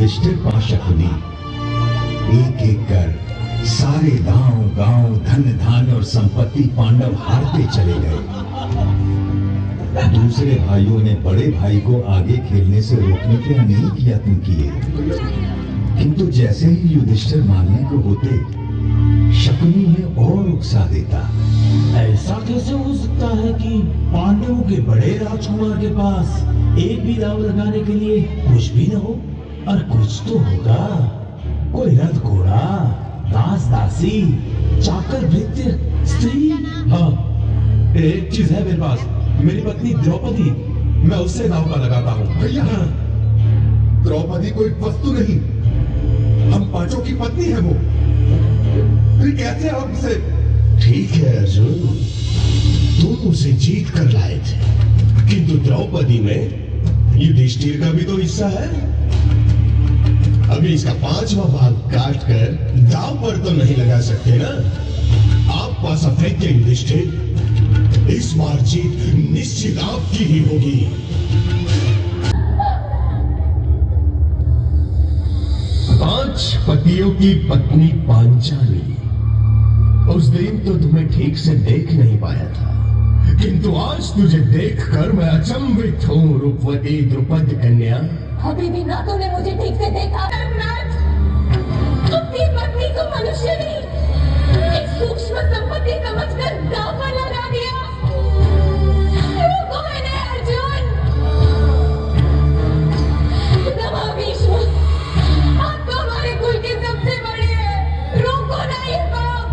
युधिष्ठिर पा शकुनी। एक एक कर सारे गांव धन धान्य और संपत्ति पांडव हारते चले गए। दूसरे भाइयों ने बड़े भाई को आगे खेलने से रोकने का नहीं किया तुम किए, किंतु जैसे ही युधिष्ठिर मानने को होते शकुनी उन्हें और उकसा देता। ऐसा कैसे हो सकता है कि पांडवों के बड़े राजकुमार के पास एक भी दांव लगाने के लिए कुछ भी न हो? और कुछ तो होगा, कोई रथ घोड़ा, दास दासी, चाकर भृत्य, स्त्री। हाँ, एक चीज है मेरे पास, मेरी पत्नी द्रौपदी, मैं उससे दांव पर लगाता हूँ। भैया, द्रौपदी कोई वस्तु नहीं, हम पांचों की पत्नी है वो। फिर कैसे आप इसे? ठीक है अर्जुन, तुम उसे जीत कर लाए थे, किंतु द्रौपदी में युधिष्ठिर का भी तो हिस्सा है। अभी इसका 5वां भाग काट कर दांव पर तो नहीं लगा सकते ना। आप पास अफेक्ट युधिष्ठिर, इस बार जीत निश्चित आपकी ही होगी। पांच पतियों की पत्नी पांचाली, उस दिन तो तुम्हें ठीक से देख नहीं पाया था, किंतु आज तुझे देखकर मैं अचंभित हूँ रूपवती द्रुपद कन्या। अभी भी ना तूने मुझे ठीक से देखा। अपनी पत्नी को मनुष्य नहीं, एक सूक्ष्म संपत्ति समझकर दांव पर लगा दिया। रोको मैंने अर्जुन, भीष्म, आप तो हमारे कुल के सबसे बड़े हैं, रोको ना ये पाप।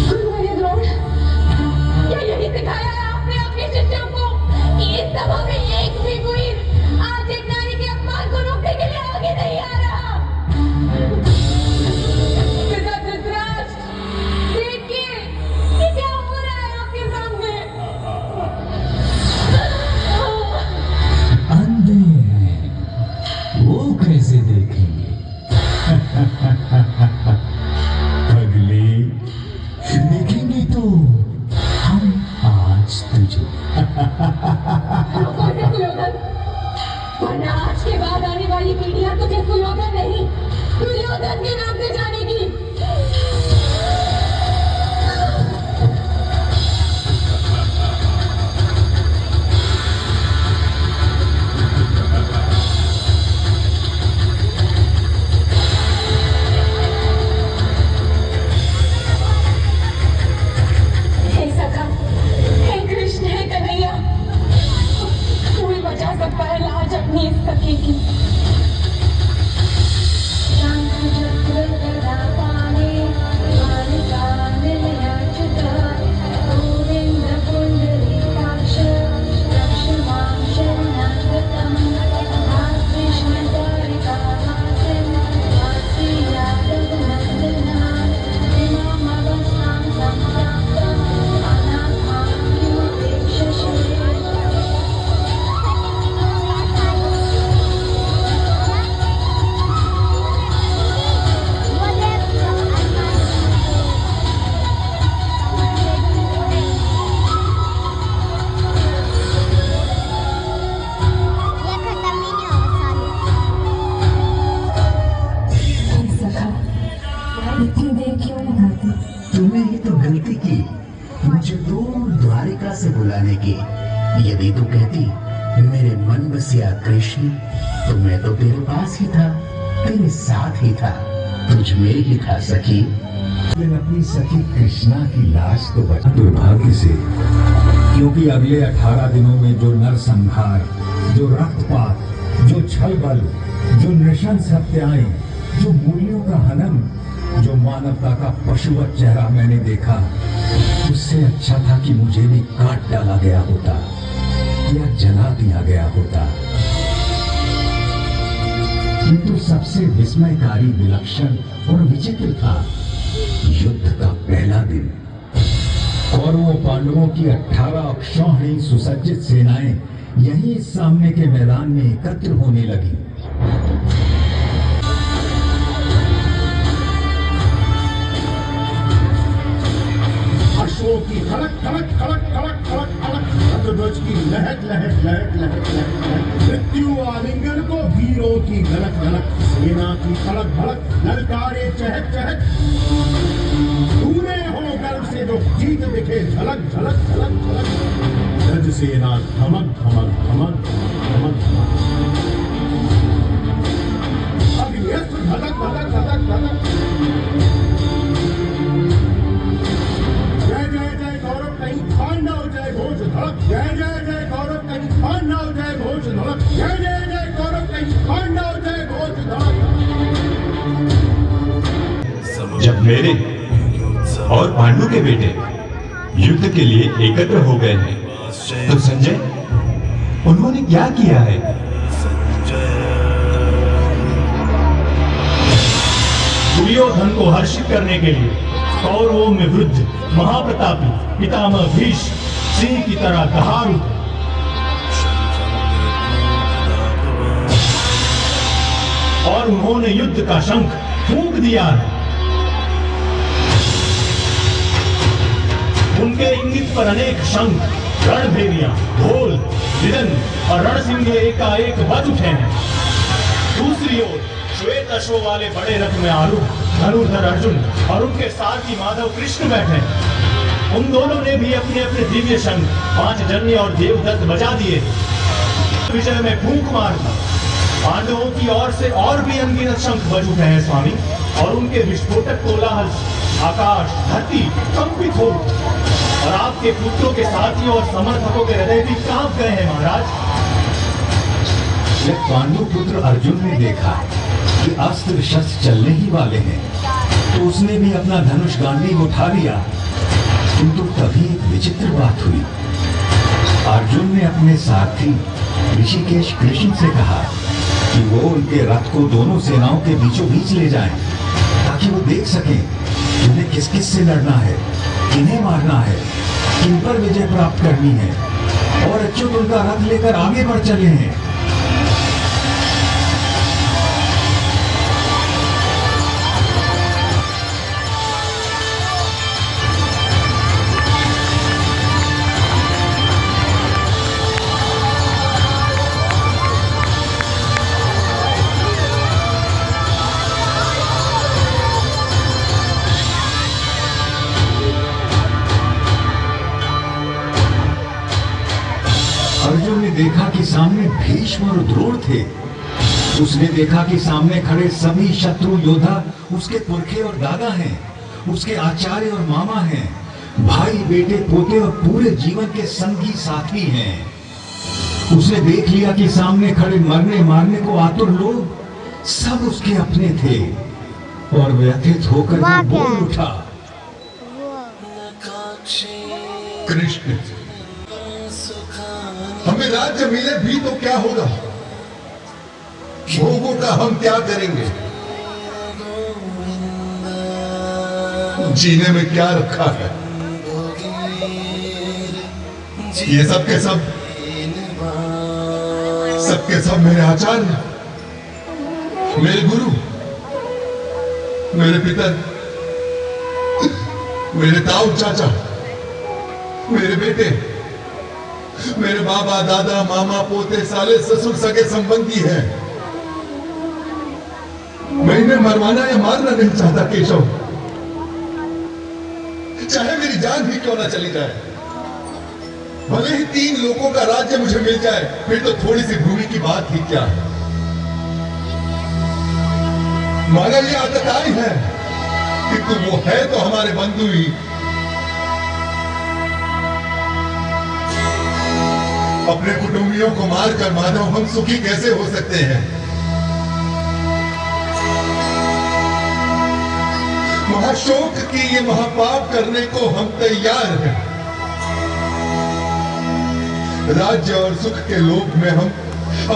गुरुवर्य द्रोण, क्या यही सिखाया है आपने अपने शिष्यों को कि इस सभा में एक भी वीर आज एक नारी के अपमान को रोकने के लिए आगे नहीं आ रहा? पिता धृतराष्ट्र, देखिए कि क्या हो रहा है आपके सामने। अंधे हैं, वो कैसे देखेंगे? अगले देखेंगे तो हम आज तुझे। रुको सुयोधन, वरना आज के बाद आने वाली पीढ़ियां तुझे सुयोधन नहीं, दुर्योधन के नाम से जानेगी। हे सखा, हे कृष्ण, हे कन्हैया, कोई बचा सकता है लाज अपनी इस सखी की? तुम्हें ही तो गलती की मुझे दूर द्वारिका से बुलाने की। यदि तू कहती मेरे मन बसिया कृष्ण, तो मैं तो तेरे पास ही था, तेरे साथ ही था, तुझ में ही था सखी। लेकिन अपनी सखी कृष्णा की लाश तो बचा दुर्भाग्य से, क्योंकि अगले 18 दिनों में जो नरसंहार, जो रक्तपात, जो छल बल, जो नृशंस हत्याएं, जो मूल्यों का हनन, जो मानवता का पशुवत चेहरा मैंने देखा, उससे अच्छा था कि मुझे भी काट डाला गया होता या जला दिया गया होता। किंतु सबसे विस्मयकारी, विलक्षण और विचित्र था युद्ध का पहला दिन। कौरवों पांडवों की 18 अक्षौहिणी सुसज्जित सेनाएं यहीं सामने के मैदान में एकत्र होने लगी। अश्वों की खड़क खड़क खड़क खड़क खड़क खड़क शतध्वज की लहक लहक लहक लहक लहक लहक, मृत्यु आलिंगन को वीरों की धड़क धड़क, सेना की तड़क भड़क, ललकारे चहक चहक, तूने हो गर्व से जो जीत दिखे झलक झलक झलक झलक, गज सेना धमक धमक धमक धमक धमक, अग्नियस्त्र धधक धधक धधक धधक, जय जय जय गौरव कहीं खान ना हो जाए घोष धड़क, जय जय जय गौरव कहीं खान ना हो जाए घोष धड़क, जय जय जय गौरव कहीं खान ना हो जाए घोष धड़क। जब मेरे और पांडु के बेटे युद्ध के लिए एकत्र हो गए हैं, तो संजय उन्होंने क्या किया है? दुर्योधन को हर्षित करने के लिए कौरवों में वृद्ध महाप्रतापी पितामह भीष्म सिंह की तरह दहाड़ उठे। और उन्होंने युद्ध का शंख फूंक दिया है। उनके इंगित पर अनेक शंख, रणभेरियां, ढोल, मृदंग और रणसिंगे एकाएक बज उठे हैं। दूसरी ओर श्वेत अश्व वाले बड़े रथ में आरूढ़ धनुर्धर अर्जुन और उनके सारथी माधव कृष्ण बैठे हैं। उन दोनों ने भी अपने अपने दिव्य शंख पांचजन्य और देवदत्त बजा दिए। विजय में फूंक मारता पांडवों की ओर से और भी अनगिनत शंख बज उठे हैं स्वामी, और उनके विस्फोटक कोलाहल आकाश धरती कंपित हो, और आपके पुत्रों के साथियों और समर्थकों के हृदय भी कांप गए हैं महाराज। जब पांडु पुत्र अर्जुन ने देखा कि अस्त्र शस्त्र चलने ही वाले हैं, तो उसने भी अपना धनुष गांडीव उठा लिया। किंतु तभी एक विचित्र बात हुई। अर्जुन ने अपने सारथी ऋषिकेश कृष्ण से कहा कि वो उनके रथ को दोनों सेनाओं के बीचों बीच ले जाएं, ताकि वो देख सकें उन्हें किस किस से लड़ना है, किन्हें मारना है, किन पर विजय प्राप्त करनी है, और अच्युत उनका रथ लेकर आगे बढ़ चले हैं। अर्जुन ने देखा कि सामने भीष्म और द्रोण थे। उसने देखा कि सामने खड़े सभी शत्रु योद्धा उसके पुरखे और दादा हैं, उसके आचार्य और मामा हैं, भाई बेटे पोते और पूरे जीवन के संगी साथी हैं। उसने देख लिया कि सामने खड़े मरने मारने को आतुर लोग सब उसके अपने थे, और व्यथित होकर वो बोल उठा, कृष्ण, हमें राज्य मिले भी तो क्या होगा, भोगों का हम क्या करेंगे, जीने में क्या रखा है। ये सब के सब मेरे आचार्य, मेरे गुरु, मेरे पितर, मेरे ताऊ चाचा, मेरे बेटे, मेरे बाबा दादा मामा पोते साले ससुर सगे संबंधी हैं। मैं इन्हें मरवाना या मारना नहीं चाहता केशव, चाहे मेरी जान भी क्यों ना चली जाए, भले ही 3 लोगों का राज्य मुझे मिल जाए, फिर तो थोड़ी सी भूमि की बात ही क्या है। माना ये आदत आई है कि वो है तो हमारे बंधु ही, अपने कुटुंबियों को मारकर माधव हम सुखी कैसे हो सकते हैं। महाशोक की ये महापाप करने को हम तैयार हैं। राज्य और सुख के लोभ में हम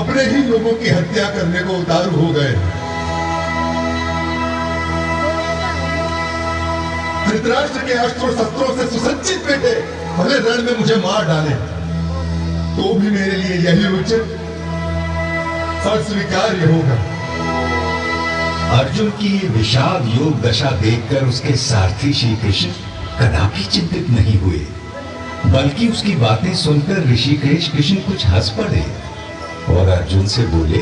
अपने ही लोगों की हत्या करने को उतारू हो गए। धृतराष्ट्र के अस्त्र शस्त्रों से सुसज्जित बेटे भले रण में मुझे मार डाले, तो भी मेरे लिए यही उचित और स्वीकार्य होगा। अर्जुन की ये विषाद योग दशा देखकर उसके सारथी श्री कृष्ण कदापि चिंतित नहीं हुए। बल्कि उसकी बातें सुनकर ऋषिकेश कृष्ण कुछ हंस पड़े और अर्जुन से बोले,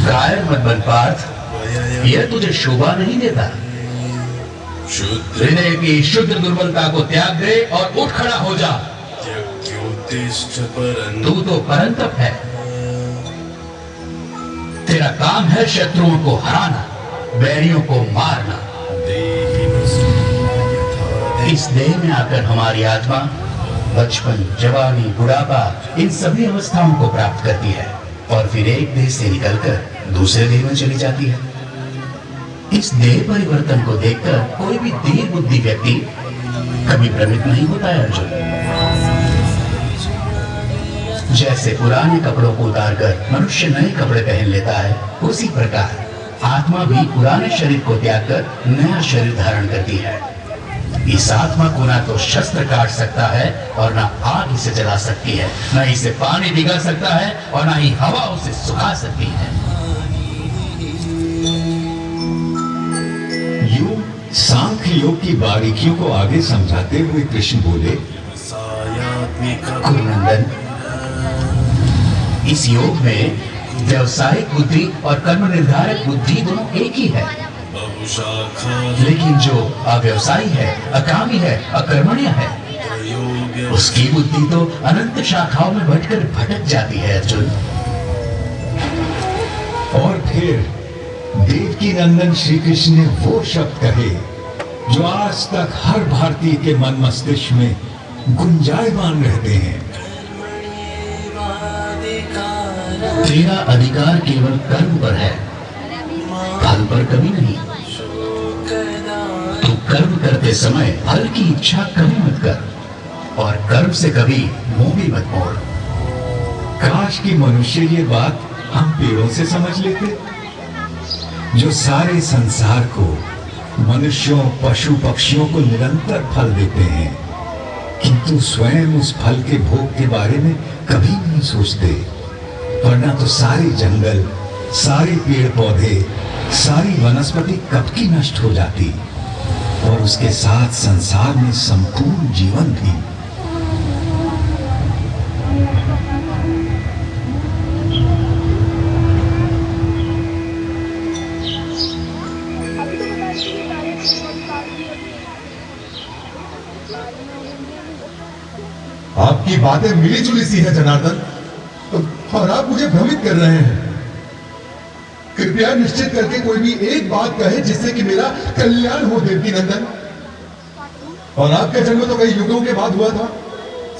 कायर मत बन पार्थ, यह तुझे शोभा नहीं देता। हृदय की शुद्ध दुर्बलता को त्याग दे और उठ खड़ा हो जा। तू तो परंतप है, तेरा काम है शत्रुओं को हराना, बैरियों को मारना। इस देह में आकर हमारी आत्मा बचपन, जवानी, बुढ़ापा इन सभी अवस्थाओं को प्राप्त करती है और फिर एक देह से निकलकर दूसरे देह में चली जाती है। इस देह परिवर्तन को देखकर कोई भी दीर्घ बुद्धि व्यक्ति कभी भ्रमित नहीं होता है अर्जुन। जैसे पुराने कपड़ों को उतारकर मनुष्य नए कपड़े पहन लेता है, उसी प्रकार आत्मा भी पुराने शरीर को त्याग कर नया शरीर धारण करती है। इस आत्मा को ना तो शस्त्र काट सकता है और ना आग इसे जला सकती है, ना इसे पानी भिगा सकता है और ना ही हवा उसे सुखा सकती है। यूं सांख्य योग की बारीकियों को आगे समझाते हुए कृष्ण बोले, कुरुनंदन, इस योग में व्यवसायिक बुद्धि और कर्म निर्धारक बुद्धि दोनों एक ही है, लेकिन जो अव्यवसायी है, अकामी है, अकर्मण्य है, उसकी बुद्धि तो अनंत शाखाओं में बंटकर भटक जाती है अर्जुन। और फिर देवकी नंदन श्री कृष्ण ने वो शब्द कहे जो आज तक हर भारतीय के मन मस्तिष्क में गुंजायमान रहते हैं। तेरा अधिकार केवल कर्म पर है, फल पर कभी नहीं। तू कर्म करते समय फल की इच्छा कभी मत कर और कर्म से कभी मुंह भी मत मोड़। काश की मनुष्य ये बात हम पेड़ों से समझ लेते, जो सारे संसार को, मनुष्यों, पशु पक्षियों को निरंतर फल देते हैं, किंतु स्वयं उस फल के भोग के बारे में कभी नहीं सोचते। वरना तो सारे जंगल, सारे पेड़ पौधे, सारी वनस्पति कब की नष्ट हो जाती और उसके साथ संसार में संपूर्ण जीवन भी। आपकी बातें मिली जुली सी है जनार्दन, और आप मुझे भ्रमित कर रहे हैं। कृपया निश्चित करके कोई भी एक बात कहे जिससे कि मेरा कल्याण हो देवकी नंदन। और आपका जन्म तो कई युगों के बाद हुआ था,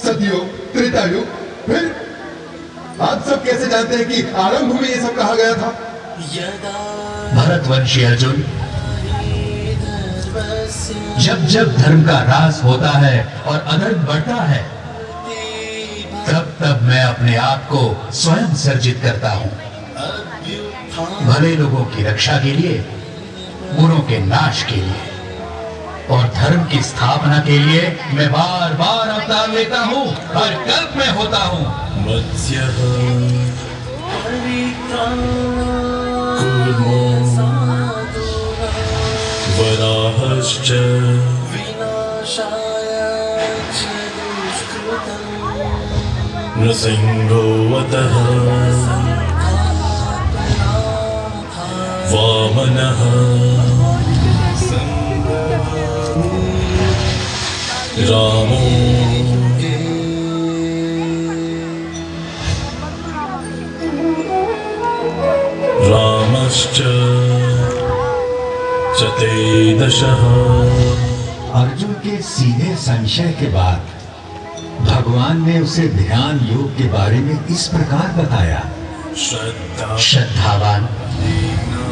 सतयुग, त्रेता युग। फिर आप सब कैसे जानते हैं कि आरंभ में ये सब कहा गया था? भरतवंशी अर्जुन, जब जब धर्म का ह्रास होता है और अधर्म बढ़ता है, तब तब मैं अपने आप को स्वयं सर्जित करता हूं। भले लोगों की रक्षा के लिए, बुरों के नाश के लिए और धर्म की स्थापना के लिए मैं बार बार अवतार लेता हूं, हर कल्प में होता हूं। वराहश्च नृसिंहोऽवतः वामनः रामो रामश्च चतुर्दशः। अर्जुन के सीधे संशय के बाद भगवान ने उसे ध्यान योग के बारे में इस प्रकार बताया। श्रद्धावान,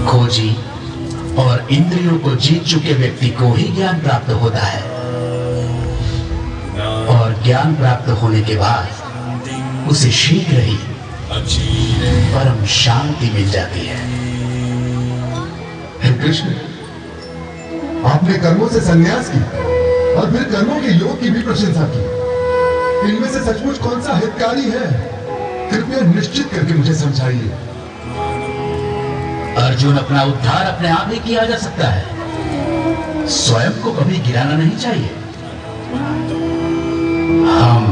खोजी और इंद्रियों को जीत चुके व्यक्ति को ही ज्ञान प्राप्त होता है और ज्ञान प्राप्त होने के बाद उसे शीघ्र ही परम शांति मिल जाती है। हे कृष्ण, आपने कर्मों से संन्यास की और फिर कर्मों के योग की भी प्रशंसा की। इनमें से सचमुच कौन सा हितकारी है? कृपया निश्चित करके मुझे समझाइए। अर्जुन, अपना उद्धार अपने आप ही किया जा सकता है। स्वयं को कभी गिराना नहीं चाहिए। हम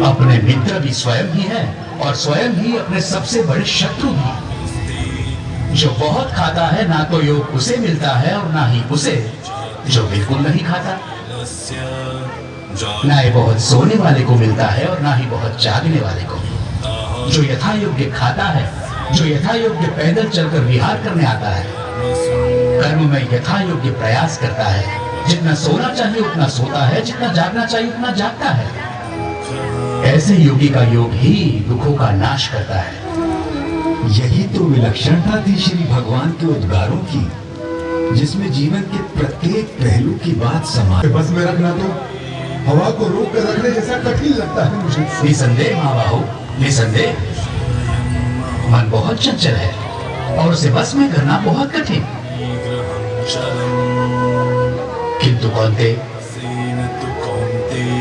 अपने मित्र भी स्वयं ही हैं और स्वयं ही अपने सबसे बड़े शत्रु भी। जो बहुत खाता है ना तो योग उसे मिलता है और ना ही उसे जो बिल्कुल नहीं खाता। ना ही बहुत सोने वाले को मिलता है और ना ही बहुत जागने वाले को। जो यथा योग्य खाता है, जो यथा योग्य पैदल चलकर विहार करने आता है, कर्म में यथा योग्य प्रयास करता है, जितना सोना चाहिए उतना सोता है, जितना जागना चाहिए उतना जागता है। ऐसे योगी का योग ही दुखों का नाश करता है। यही तो विलक्षणता थी श्री भगवान के उद्गारों की, जिसमें जीवन के प्रत्येक पहलू की बात समा। बस में रखना तो हवा को रोक कर रखने जैसा कठिन लगता है मुझे। निसंदेह महाबाहु, निसंदेह मन बहुत चंचल है और उसे बस में करना बहुत कठिन। किंतु कौन्ते,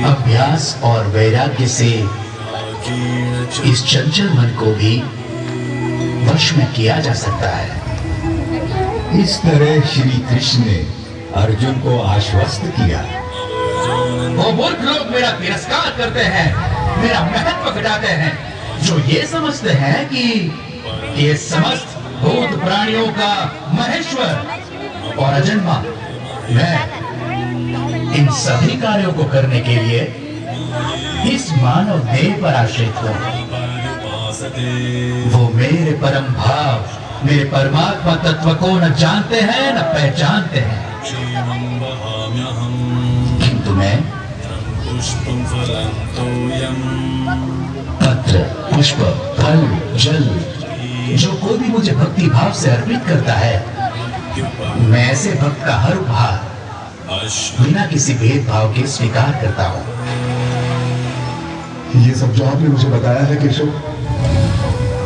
अभ्यास और वैराग्य से इस चंचल मन को भी वश में किया जा सकता है। इस तरह श्री कृष्ण ने अर्जुन को आश्वस्त किया। वो मूर्ख लोग मेरा तिरस्कार करते हैं, मेरा महत्व घटाते हैं, जो ये समझते हैं कि ये समस्त भूत प्राणियों का महेश्वर और अजन्मा मैं इन सभी कार्यों को करने के लिए इस मानव देह पर आश्रित हूं। वो मेरे परम भाव, मेरे परमात्मा तत्व को न जानते हैं न पहचानते हैं। किंतु मैं पत्र, पुष्प, फल, जल, जो कोई भी मुझे भक्ति भाव से अर्पित करता है, मैं ऐसे भक्त का हर उपहार बिना किसी भेदभाव के स्वीकार करता हूं। ये सब जो आपने मुझे बताया है केशव,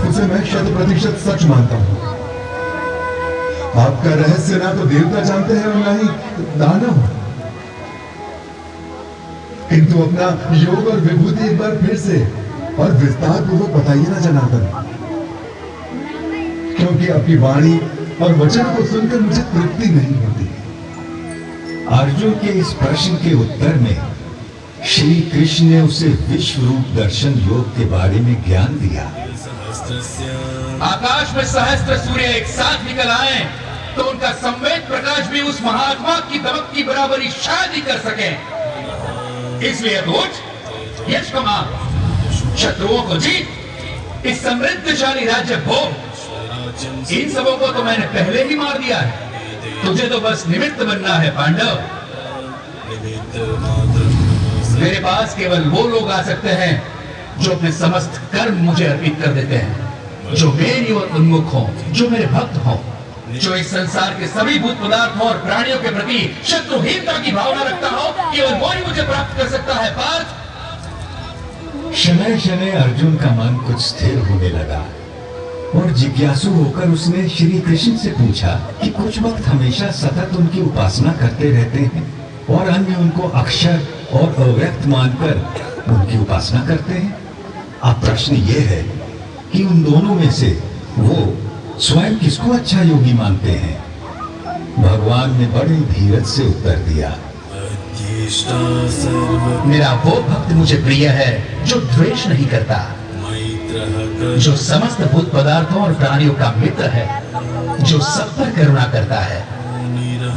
उसे मैं 100% सच मानता हूं। आपका रहस्य ना तो देवता जानते हैं और ना ही दानव। किंतु अपना योग और विभूति एक बार फिर से और विस्तार पूर्वक बताइए ना जनार्दन, क्योंकि आपकी वाणी और वचन को सुनकर मुझे तृप्ति नहीं होती। अर्जुन के इस प्रश्न के उत्तर में श्री कृष्ण ने उसे विश्व रूप दर्शन योग के बारे में ज्ञान दिया। आकाश में सहस्त्र सूर्य एक साथ निकल आए तो उनका संवेद प्रकाश भी उस महात्मा की दमक की बराबरी शायद ही कर सके। इसलिए उठ, यश कमा, शत्रुओं को जीत, इस समृद्धशाली राज्य भोग। इन सबों को तो मैंने पहले ही मार दिया है, तुझे तो बस निमित्त बनना है पांडव। मेरे पास केवल वो लोग आ सकते हैं जो अपने समस्त कर्म मुझे अर्पित कर देते हैं, जो मेरी ओर उन्मुख हो, जो मेरे भक्त हो, जो इस संसार के सभी भूत पदार्थों और प्राणियों के प्रति शत्रुहीनता की भावना रखता हो। केवल वो ही मुझे प्राप्त कर सकता है पार्थ। शनैः शनैः अर्जुन का मन कुछ स्थिर होने लगा और जिज्ञासु होकर उसने श्री कृष्ण से पूछा कि कुछ वक्त हमेशा सतत उनकी उपासना करते रहते हैं और अन्य उनको अक्षर और अव्यक्त मानकर उनकी उपासना करते हैं। अब प्रश्न ये है कि उन दोनों में से वो स्वयं किसको अच्छा योगी मानते हैं। भगवान ने बड़े धीरज से उत्तर दिया, मेरा वो भक्त मुझे प्रिय है जो द्वेष नहीं करता, जो समस्त भूत पदार्थों और प्राणियों का मित्र है, जो सब पर करुणा करता है,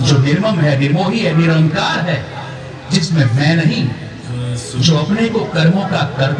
जो निर्मम है, निर्मोही है, निरंकार है, जिसमें मैं नहीं, जो अपने को कर्मों का कर्ता